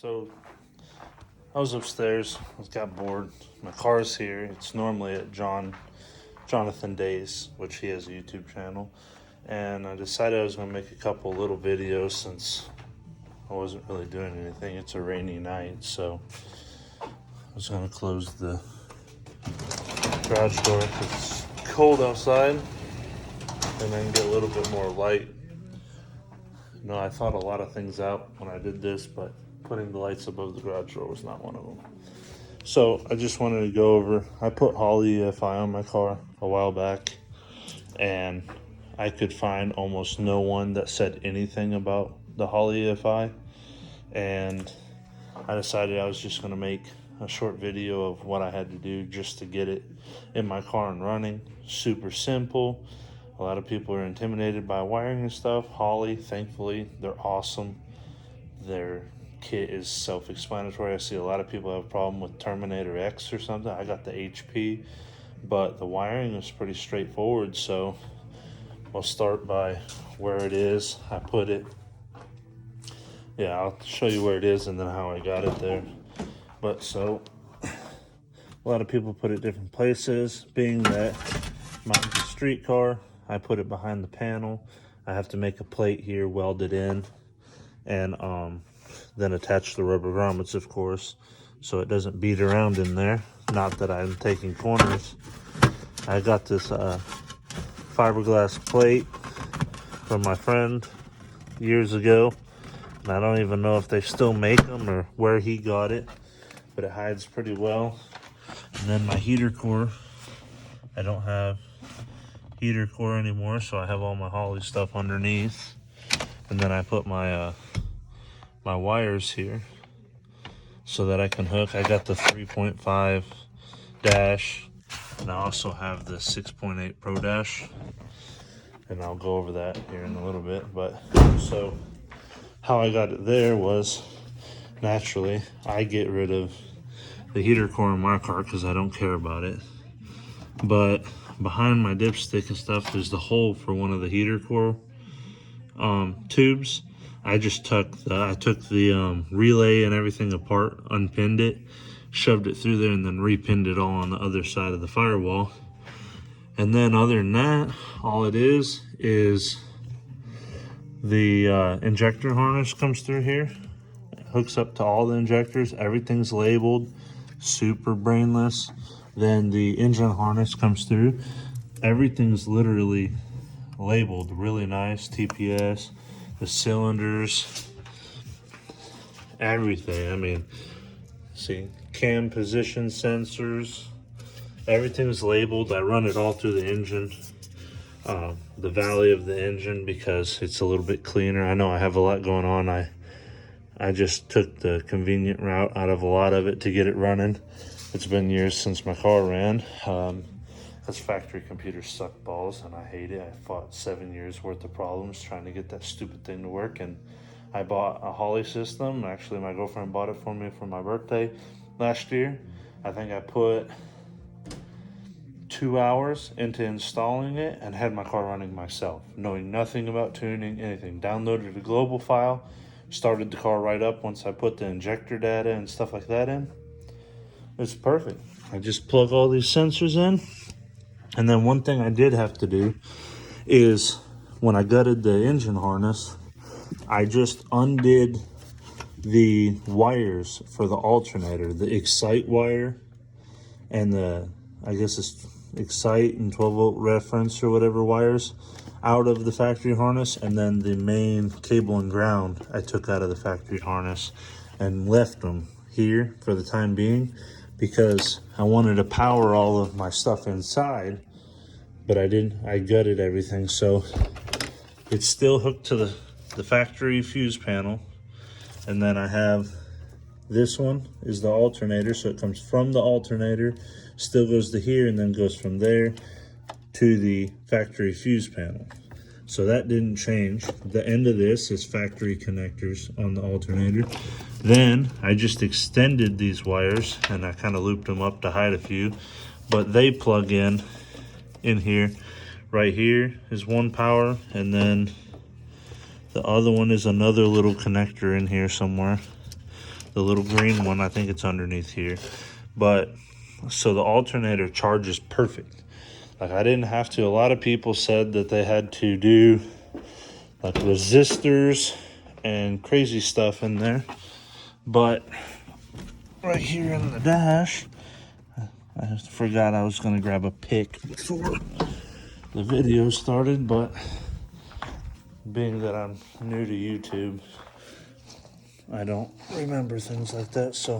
So I was upstairs. I got bored. My car's here. It's normally at Jonathan Days, which he has a YouTube channel. And I decided I was going to make a couple little videos since I wasn't really doing anything. It's a rainy night, so I was going to close the garage door because it's cold outside and then get a little bit more light. You know, I thought a lot of things out when I did this, but putting the lights above the garage door was not one of them. So I just wanted to go over, I put Holley EFI on my car a while back, and I could find almost no one that said anything about the Holley EFI, and I decided I was just going to make a short video of what I had to do just to get it in my car and running. Super simple. A lot of people are intimidated by wiring and stuff. Holley, thankfully, they're awesome. Their kit is self-explanatory. I see a lot of people have a problem with Terminator X or something. I got the HP, but the wiring is pretty straightforward. So I'll start by where it is. I put it. Yeah, I'll show you where it is and then how I got it there. But so a lot of people put it different places. Being that mine's a street car, I put it behind the panel. I have to make a plate here, weld it in, and then attach the rubber grommets, of course, so it doesn't beat around in there. Not that I'm taking corners. I got this fiberglass plate from my friend years ago, and I don't even know if they still make them or where he got it, but it hides pretty well. And then my heater core, I don't have heater core anymore, so I have all my Holley stuff underneath. And then I put my my wires here so that I can hook. I got the 3.5 dash, and I also have the 6.8 Pro dash, and I'll go over that here in a little bit. But so how I got it there was, naturally, I get rid of the heater core in my car because I don't care about it. But behind my dipstick and stuff is the hole for one of the heater core tubes. I just took the relay and everything apart, unpinned it, shoved it through there, and then repinned it all on the other side of the firewall. And then other than that, all it is the injector harness comes through here. It hooks up to all the injectors. Everything's labeled, super brainless. Then the engine harness comes through. Everything's literally labeled really nice. TPS, the cylinders, everything. I mean, see, cam position sensors, everything's labeled. I run it all through the engine, the valley of the engine, because it's a little bit cleaner. I know I have a lot going on. I just took the convenient route out of a lot of it to get it running. It's been years since my car ran. Because factory computers suck balls and I hate it. I fought 7 years worth of problems trying to get that stupid thing to work, and I bought a Holley system. Actually, my girlfriend bought it for me for my birthday last year. I think I put 2 hours into installing it and had my car running myself, knowing nothing about tuning, anything. Downloaded a global file, started the car right up once I put the injector data and stuff like that in. It's perfect. I just plug all these sensors in. And then one thing I did have to do is when I gutted the engine harness, I just undid the wires for the alternator, the Excite wire and the, I guess it's Excite and 12 volt reference or whatever wires out of the factory harness. And then the main cable and ground I took out of the factory harness and left them here for the time being, because I wanted to power all of my stuff inside, but I gutted everything. So it's still hooked to the factory fuse panel. And then I have this one is the alternator. So it comes from the alternator, still goes to here, and then goes from there to the factory fuse panel. So that didn't change. The end of this is factory connectors on the alternator. Then I just extended these wires and I kind of looped them up to hide a few, but they plug in here. Right here is one power, and then the other one is another little connector in here somewhere. The little green one, I think it's underneath here. But so the alternator charges perfect. Like I didn't have to. A lot of people said that they had to do like resistors and crazy stuff in there. But right here in the dash, I just forgot I was going to grab a pick before the video started, but being that I'm new to YouTube, I don't remember things like that, so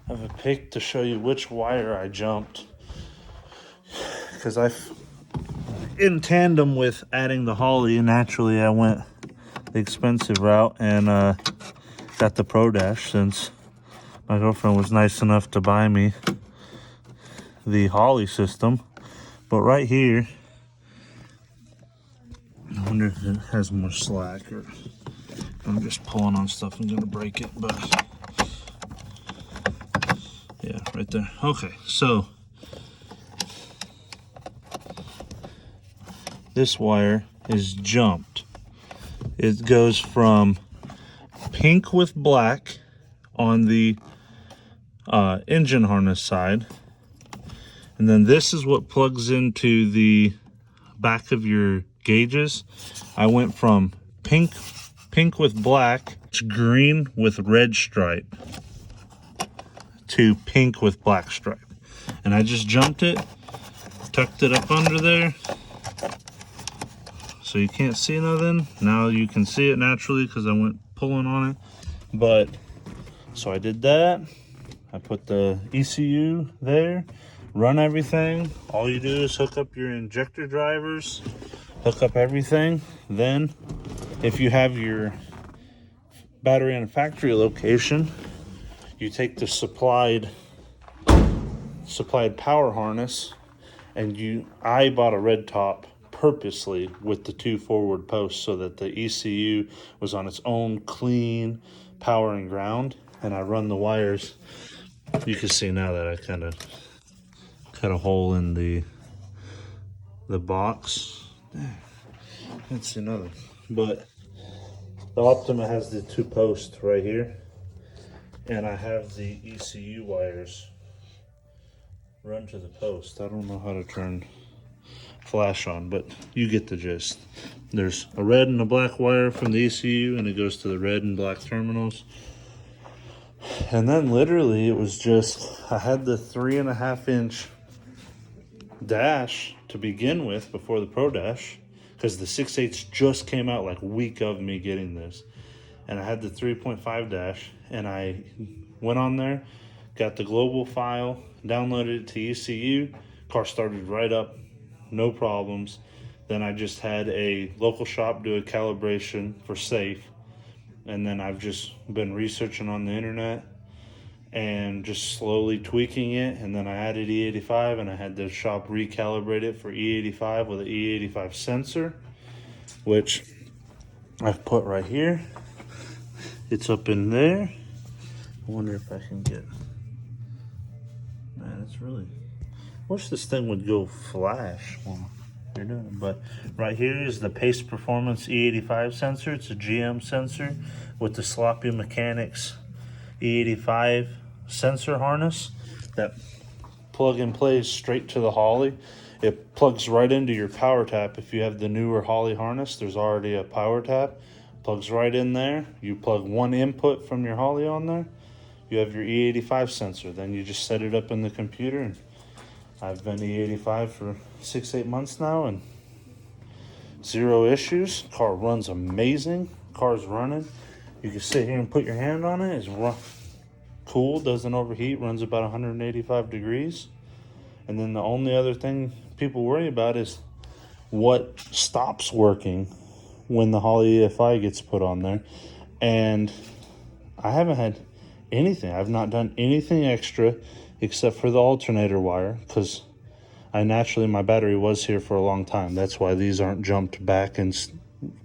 I have a pick to show you which wire I jumped, because in tandem with adding the Holley, naturally I went the expensive route and got the Pro Dash, since my girlfriend was nice enough to buy me the Holley system. But right here, I wonder if it has more slack, or I'm just pulling on stuff and gonna break it, but yeah, right there. Okay, so this wire is jumped. It goes from pink with black on the engine harness side, and then this is what plugs into the back of your gauges. I went from pink with black to green with red stripe to pink with black stripe, and I just jumped it, tucked it up under there so you can't see nothing. Now you can see it naturally because I went pulling on it. But so I did that. I put the ECU there, run everything. All you do is hook up your injector drivers, hook up everything. Then if you have your battery in a factory location, you take the supplied power harness, and I bought a red top purposely with the 2 forward posts so that the ECU was on its own clean power and ground. And I run the wires. You can see now that I kind of cut a hole in the box. Can't see nothing. But the Optima has the 2 posts right here, and I have the ECU wires run to the post. I don't know how to turn flash on, but you get the gist. There's a red and a black wire from the ECU, and it goes to the red and black terminals. And then literally it was just, I had the 3.5-inch dash to begin with before the Pro Dash, because the 6/8 just came out like a week of me getting this. And I had the 3.5 dash, and I went on there, got the global file, downloaded it to ECU, car started right up, no problems. Then I just had a local shop do a calibration for safe, and then I've just been researching on the internet and just slowly tweaking it. And then I added E85, and I had the shop recalibrate it for E85 with an E85 sensor, which I've put right here. It's up in there. I wonder if I can get, man, it's really, wish this thing would go flash while you're doing it. But right here is the Pace Performance E85 sensor. It's a GM sensor with the Sloppy Mechanics E85 sensor harness that plug and plays straight to the Holley. It plugs right into your power tap. If you have the newer Holley harness, there's already a power tap. Plugs right in there. You plug one input from your Holley on there. You have your E85 sensor. Then you just set it up in the computer, and I've been E85 for 6-8 months now, and 0 issues. Car runs amazing. Car's running. You can sit here and put your hand on it. It's cool, doesn't overheat, runs about 185 degrees. And then the only other thing people worry about is what stops working when the Holley EFI gets put on there. And I haven't had anything. I've not done anything extra except for the alternator wire, because my battery was here for a long time. That's why these aren't jumped back and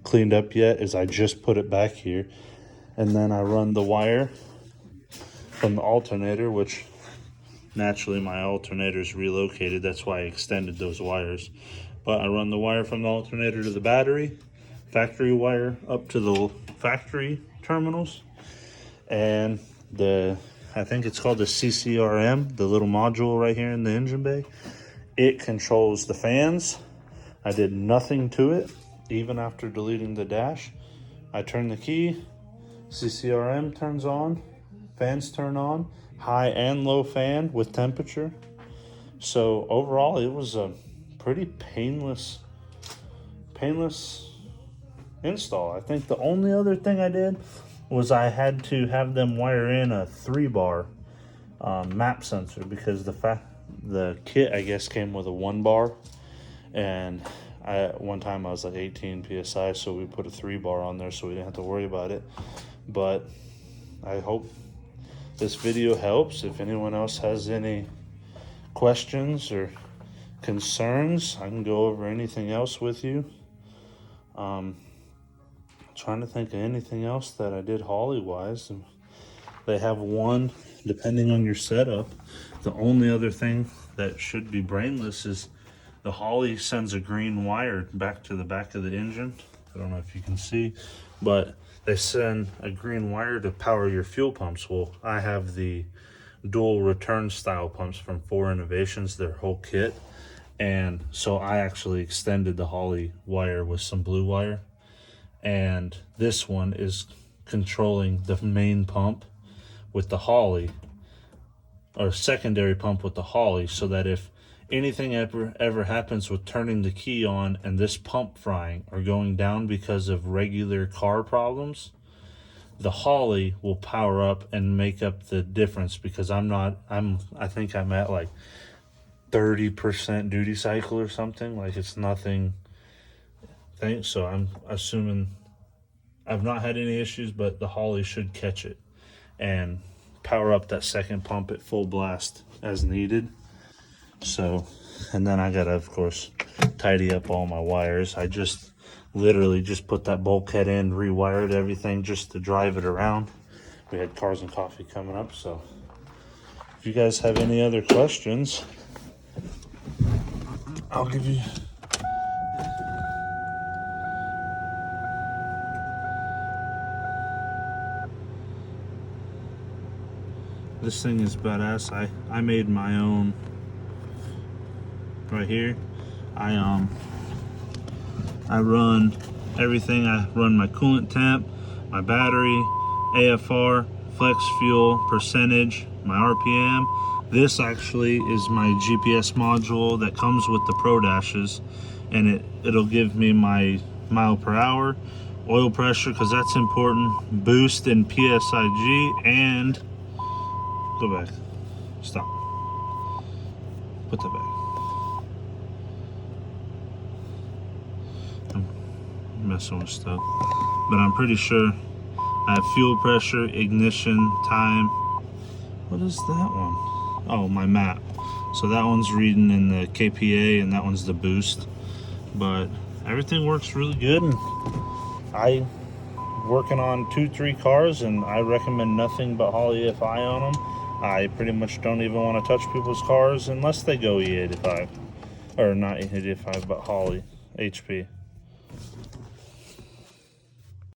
cleaned up yet, is I just put it back here. And then I run the wire from the alternator, which naturally my alternator's relocated. That's why I extended those wires. But I run the wire from the alternator to the battery, factory wire up to the factory terminals, and I think it's called the CCRM, the little module right here in the engine bay. It controls the fans. I did nothing to it, even after deleting the dash. I turn the key, CCRM turns on, fans turn on, high and low fan with temperature. So overall, it was a pretty painless install. I think the only other thing I did was I had to have them wire in a 3-bar map sensor, because the kit, I guess, came with a 1-bar, and one time I was like 18 psi, so we put a 3-bar on there so we didn't have to worry about it. But I hope this video helps. If anyone else has any questions or concerns, I can go over anything else with you. Trying to think of anything else that I did Holley wise. They have one, depending on your setup. The only other thing that should be brainless is the Holley sends a green wire back to the back of the engine. I don't know if you can see, but they send a green wire to power your fuel pumps. Well, I have the dual return style pumps from 4 Innovations, their whole kit. And so I actually extended the Holley wire with some blue wire. And this one is controlling the main pump with the Holley, or secondary pump with the Holley, so that if anything ever happens with turning the key on and this pump frying or going down because of regular car problems, the Holley will power up and make up the difference, because I think I'm at like 30% duty cycle or something. Like, it's nothing. So I'm assuming I've not had any issues, but the Holley should catch it and power up that second pump at full blast as needed. So, and then I gotta, of course, tidy up all my wires. I just literally just put that bulkhead in, rewired everything just to drive it around. We had Cars and Coffee coming up, so if you guys have any other questions, I'll give you. This thing is badass. I made my own right here. I run everything. I run my coolant temp, my battery, AFR, flex fuel, percentage, my RPM. This actually is my GPS module that comes with the Pro Dashes, and it'll give me my mile per hour, oil pressure, because that's important, boost and PSIG, and go back. Stop. Put that back. I'm messing with stuff. But I'm pretty sure I have fuel pressure, ignition, time. What is that one? Oh, my map. So that one's reading in the KPA, and that one's the boost. But everything works really good. And I'm working on 2-3 cars, and I recommend nothing but Holley FI on them. I pretty much don't even want to touch people's cars unless they go E85. Or not E85, but Holley HP.